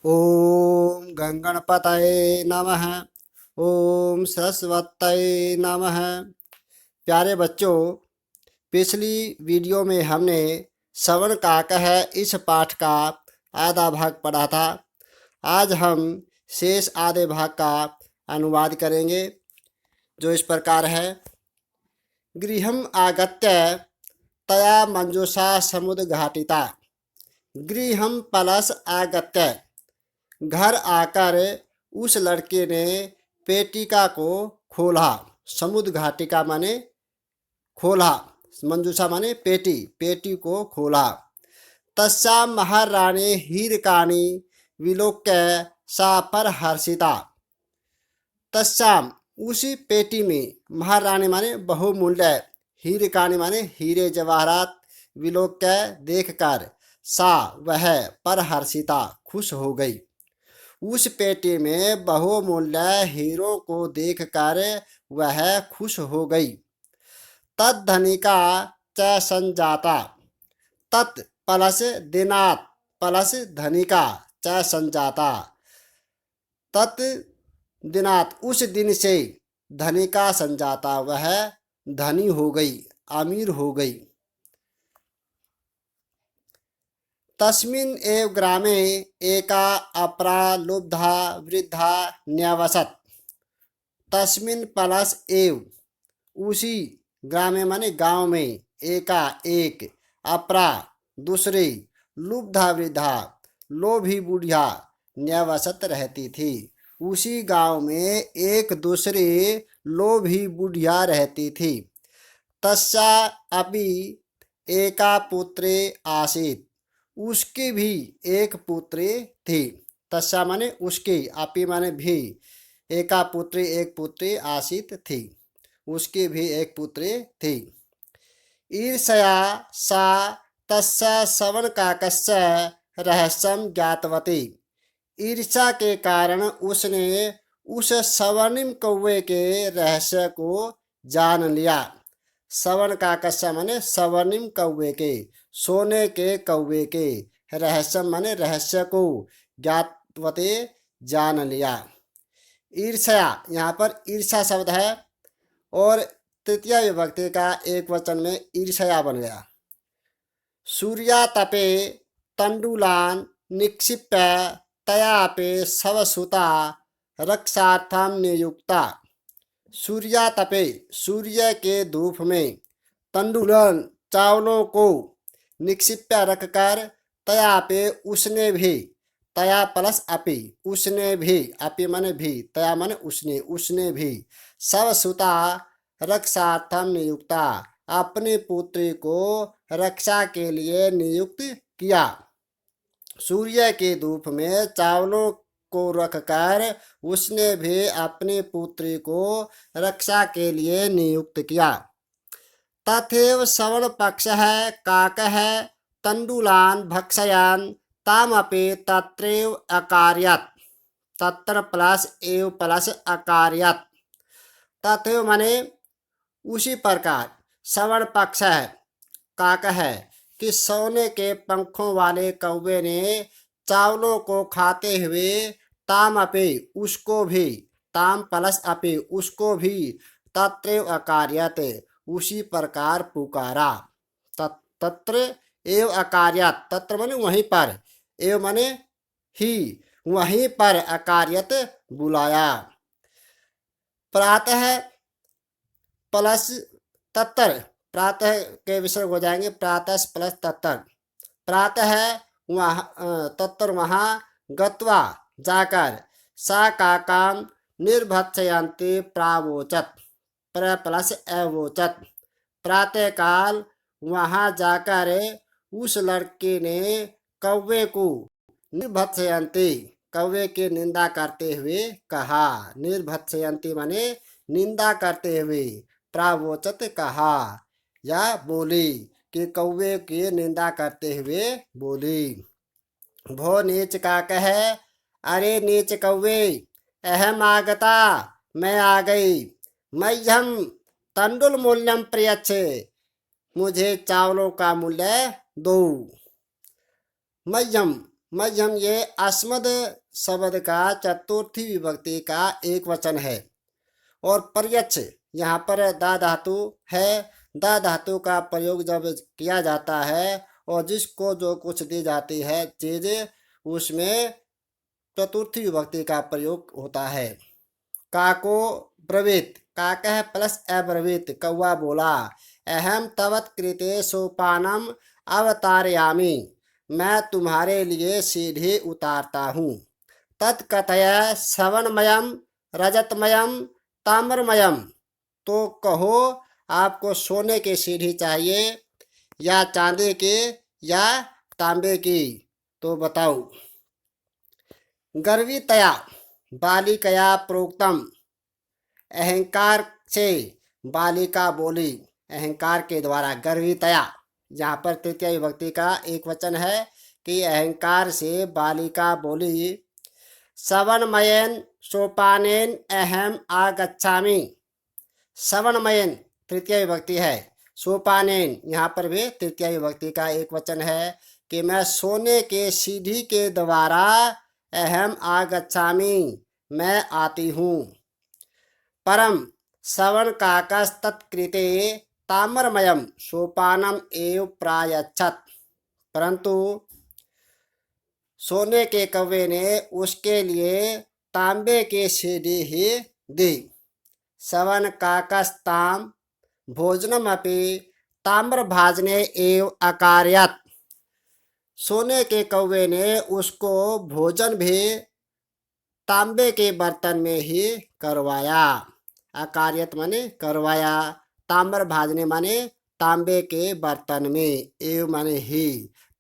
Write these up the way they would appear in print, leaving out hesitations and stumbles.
ओम गंगणपतये नमः। ओम सरस्वतये नमः। प्यारे बच्चों, पिछली वीडियो में हमने श्रवण काक है इस पाठ का आधा भाग पढ़ा था। आज हम शेष आधे भाग का अनुवाद करेंगे, जो इस प्रकार है। गृहम् आगत्य तया मंजूषा समुद्घाटिता। गृहम् प्लस आगत्य, घर आकर उस लड़के ने पेटिका को खोला। समुद्घाटिका माने खोला, मंजूषा माने पेटी, पेटी को खोला। तस्यां महारानी हीरकानी विलोक्य सा परहर्षिता। तस्याम उसी पेटी में, महारानी माने बहुमूल्य, हीरकानी माने हीरे जवाहरात, विलोक्य देखकर, सा वह, परहर्षिता खुश हो गई। उस पेटी में बहुमूल्य हीरों को देखकर वह खुश हो गई। तद धनिका च संजाता। तत् प्लस दिनात प्लस धनिका च संजाता। तत् दिनात उस दिन से, धनिका संजाता वह धनी हो गई, अमीर हो गई। तस्मिन् एव ग्रामे एका अपरा लुब्धा वृद्धा न्यवसत्। तस्मिन् प्लस एव उसी, ग्रामे माने गांव में, एका एक, अपरा दूसरी, लुब्धा वृद्धा लोभी बुढ़िया, न्यवसत रहती थी। उसी गांव में एक दूसरी लोभी बुढ़िया रहती थी। तस्या अपि एका पुत्री आसीत्। उसकी भी एक पुत्री थी। तस्या माने उसकी, अपि माने भी, एका पुत्री एक पुत्री आसीत् थी, उसकी भी एक पुत्री थी। ईर्ष्या सा तस्य श्रवणकाकस्य रहस्यं ज्ञातवती। ईर्ष्या के कारण उसने उस स्वर्णिम कौवे के रहस्य को जान लिया। श्रवणकाकस्य माने स्वर्णिम कौवे के, सोने के कौवे के, रहस्य माने रहस्य को, ज्ञातवते जान लिया। ईर्ष्या, यहाँ पर ईर्ष्या शब्द है और तृतीय विभक्ति का एक वचन में ईर्ष्या बन गया। सूर्यातपे तंडुलान निक्षिप्य तयापे सवसुता रक्षार्थम नियुक्ता। सूर्यातपे, सूर्य के धूप में, तंडुलन चावलों को, निक्षिप्य रखकर, तयापे उसने भी, तया प्लस अपि उसने भी, अपि माने भी, तया माने उसने, उसने भी, सवसुता रक्षार्थम नियुक्ता, अपनी पुत्री को रक्षा के लिए नियुक्त किया। सूर्य के धूप में चावलों को रखकर उसने भी अपनी पुत्री को रक्षा के लिए नियुक्त किया। तथैव श्रवण पक्ष है काक है तंडुलान भक्षयान तामपि तत्रैव अकार्यत। तत्र प्लस एव प्लस अकार्यत। तथैव माने उसी प्रकार, श्रवण पक्ष है, काक है कि सोने के पंखों वाले कौवे ने चावलों को खाते हुए, ताम अपे उसको भी, ताम प्लस अपे उसको भी, तत्रैव अकार्यत उसी प्रकार पुकारा। तत्र एव अकार्यत, तत्र माने वहीं पर, एव माने ही, वहीं पर, अकार्यत बुलाया। प्रातः प्लस तत्तर, प्रातः के विसर्ग हो जाएंगे, प्रातः प्लस तत्तर। प्रातः वहाँ, तत्तर वहाँ, गत्वा जाकर, सा काकाम निर्भत्सयन्ति प्रावोचत, प्र प्लस अवोचत। प्रातः काल वहाँ जाकर उस लड़के ने कौवे को, निर्भत्सयन्ति कौवे की निंदा करते हुए कहा। निर्भत्सयन्ति माने निंदा करते हुए, प्रावोचत कहा या बोली, कि कौवे की निंदा करते हुए बोली। भो नीच का कहे, अरे नीच कौवे, अहम आगता, मैं आ गई। मह्यम तंडुल मूल्यम प्रयच्छ, मुझे चावलों का मूल्य दो। मह्यम मध्यम ये अस्मद शब्द का चतुर्थी विभक्ति का एक वचन है। और पर्यच्छ यहाँ पर दा धातु है। दा धातु का प्रयोग जब किया जाता है और जिसको जो कुछ दी जाती है चीज, उसमें चतुर्थी विभक्ति का प्रयोग होता है। काको ब्रवीत, काकः प्लस अब्रवीत, कौवा बोला। अहम तवत् कृते सोपानम अवतारयामि, मैं तुम्हारे लिए सीढ़ी उतारता हूँ। तत्कथय श्रवणमयम रजतमयम ताम्रमयम, तो कहो आपको सोने की सीढ़ी चाहिए या चांदी की या तांबे की, तो बताओ। गर्वितया बालिकया प्रोक्तम, अहंकार से बालिका बोली, अहंकार के द्वारा। गर्वितया यहाँ पर तृतीय विभक्ति का एक वचन है कि अहंकार से बालिका बोली। श्रवणमयेन सोपानेन अहम आगच्छामि, श्रवणमयेन तृतीय विभक्ति है। सोपानेन यहाँ पर भी तृतीय विभक्ति का एक वचन है कि मैं सोने के सीढ़ी के द्वारा, अहम आगच्छामि मैं आती हूँ। परम श्रवण काकस्तत्कृते ताम्रमयम सोपानम एव प्रायच्छत, परंतु सोने के कौवे ने उसके लिए तांबे की सीढ़ी ही दी। श्रवण काकस्ताम भोजनमपि ताम्रभाजने एव अकारयत्, सोने के कौवे ने उसको भोजन भी तांबे के बर्तन में ही करवाया। अकार्यत माने करवाया, ताम्र भाजने माने तांबे के बर्तन में, एव माने ही,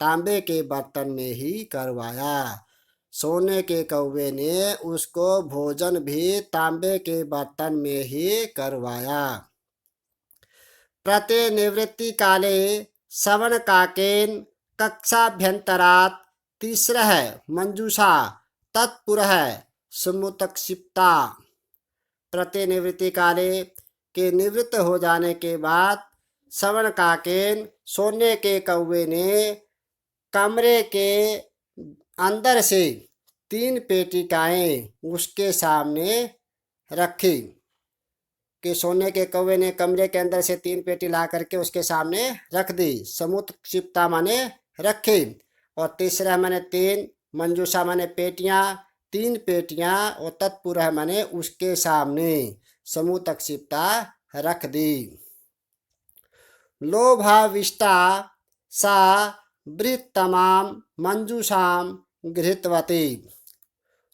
तांबे के बर्तन में ही करवाया। सोने के कौवे ने उसको भोजन भी तांबे के बर्तन में ही करवाया। प्रतिनिवृत्ति काले श्रवण काकेन कक्षाभ्यंतरात् तीसरः मंजूषा तत्पुरः समुत्क्षिप्ता, प्रतिनिवृत्ति काले के निवृत्त हो जाने के बाद श्रवण काकेन सोने के कौवे ने कमरे के अंदर से 3 पेटिकाएं उसके सामने रखी। कि सोने के कौवे ने कमरे के अंदर से 3 पेटी ला करके उसके सामने रख दी। समुत्क्षिप्ता माने रखी। और तीसरा माने 3, मंजूषा माने पेटियां, 3 पेटियां, और तत्पुरः माने उसके सामने समुत्क्षिप्ता रख दी। लोभाविष्टा सा बृहत्तमां मंजूषाम गृहीतवती,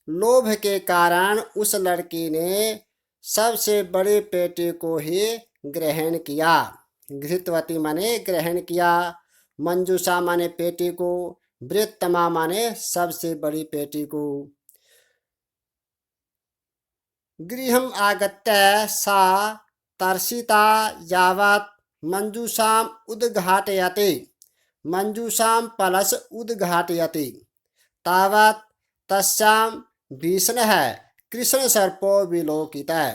लोभ के कारण उस लड़की ने सबसे बड़ी पेटी को ही ग्रहण किया। गृहीतवती माने ग्रहण किया, मंजूषा माने पेटी को, बृहत्तमा माने सबसे बड़ी पेटी को। गृहम् आगत्य सा तर्षिता यावत् मंजूषाम् उद्घाटयति, मंजूषां पलश उद्घाटयति, तावत् तस्यां भीषणः कृष्णसर्पो विलोकितः।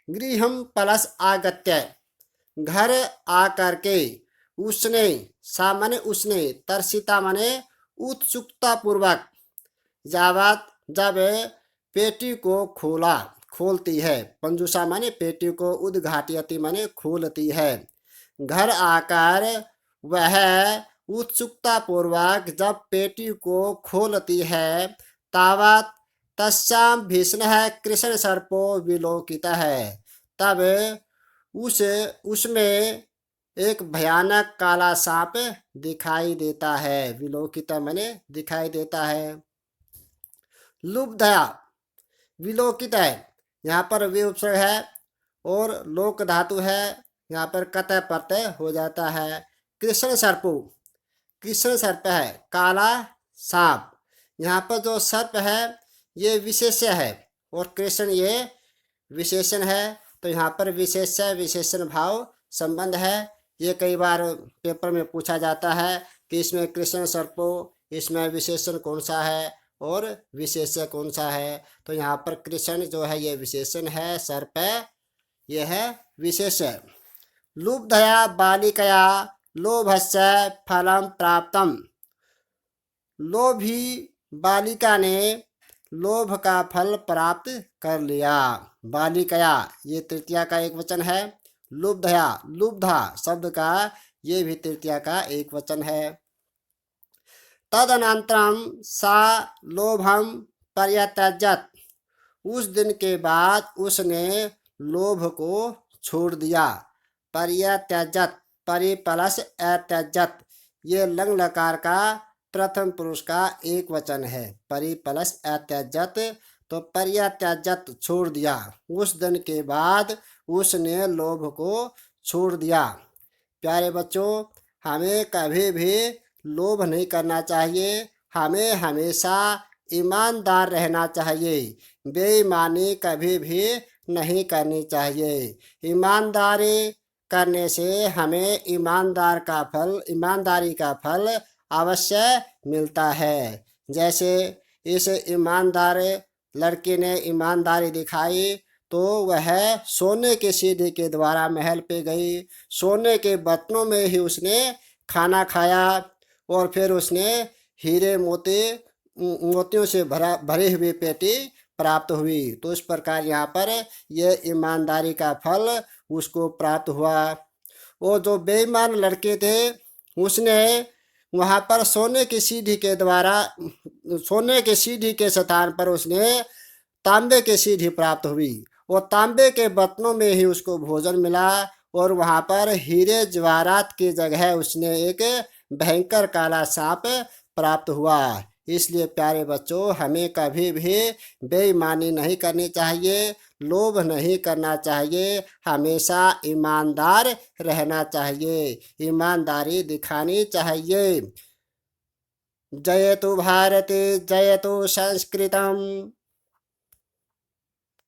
गृहम् पलश आगत्य, घर आकर के, उसने, सा माने उसने, तर्षिता माने उत्सुकता पूर्वक, यावत् जब पेटी को खोला, खोलती है। मंजूषा माने पेटी को, उद्घाटयति माने खोलती है। घर आकर वह उत्सुकता पूर्वक जब पेटी को खोलती है, तावत् तस्यां भीषणः कृष्ण सर्पो विलोकितः, तब उसमें एक भयानक काला सांप दिखाई देता है। विलोकित माने दिखाई देता है। लुब्धया विलोकित है, यहाँ पर वे उपसर्ग है और लोक धातु है, यहाँ पर कतः प्रत्यय हो जाता है। कृष्ण सर्पो, कृष्ण सर्प है, काला सांप। यहाँ पर जो सर्प है ये विशेष्य है और कृष्ण ये विशेषण है, तो यहाँ पर विशेष्य विशेषण भाव संबंध है। ये कई बार पेपर में पूछा जाता है कि इसमें कृष्ण सर्पो, इसमें विशेषण कौन सा है और विशेष्य कौन सा है। तो यहाँ पर कृष्ण जो है ये विशेषण है, सर्प ये है विशेष्य। लुब्धया बालिकया लोभस्य फलम प्राप्तम, लोभी बालिका ने लोभ का फल प्राप्त कर लिया। बालिकया ये तृतीया का एक वचन है। लुब्धया लुब्धा शब्द का ये भी तृतीया का एक वचन है। तदनंतरम सा लोभम पर्यत्यजत। उस दिन के बाद उसने लोभ को छोड़ दिया। पर्यत्यजत परि प्लस अत्यजत ये लंग लकार का प्रथम पुरुष का एक वचन है। परि प्लस अत्यजत तो पर्यत्यजत छोड़ दिया। उस दिन के बाद उसने लोभ को छोड़ दिया। प्यारे बच्चों, हमें कभी भी लोभ नहीं करना चाहिए। हमें हमेशा ईमानदार रहना चाहिए। बेईमानी कभी भी नहीं करनी चाहिए। ईमानदारी करने से हमें ईमानदारी का फल अवश्य मिलता है। जैसे इस ईमानदार लड़के ने ईमानदारी दिखाई तो वह सोने की सीढ़ी के द्वारा महल पे गई। सोने के बर्तनों में ही उसने खाना खाया और फिर उसने हीरे मोतियों से भरी हुई पेटी प्राप्त हुई। तो इस प्रकार यहाँ पर यह ईमानदारी का फल उसको प्राप्त हुआ। वो जो बेईमान लड़के थे उसने वहाँ पर सोने की सीढ़ी के स्थान पर उसने तांबे की सीढ़ी प्राप्त हुई। वो तांबे के बर्तनों में ही उसको भोजन मिला और वहाँ पर हीरे जवाहरात की जगह उसने एक भयंकर काला सांप प्राप्त हुआ। इसलिए प्यारे बच्चों, हमें कभी भी बेईमानी नहीं करनी चाहिए, लोभ नहीं करना चाहिए। हमेशा ईमानदार रहना चाहिए, ईमानदारी दिखानी चाहिए। जयतु भारती जयतु संस्कृतम्।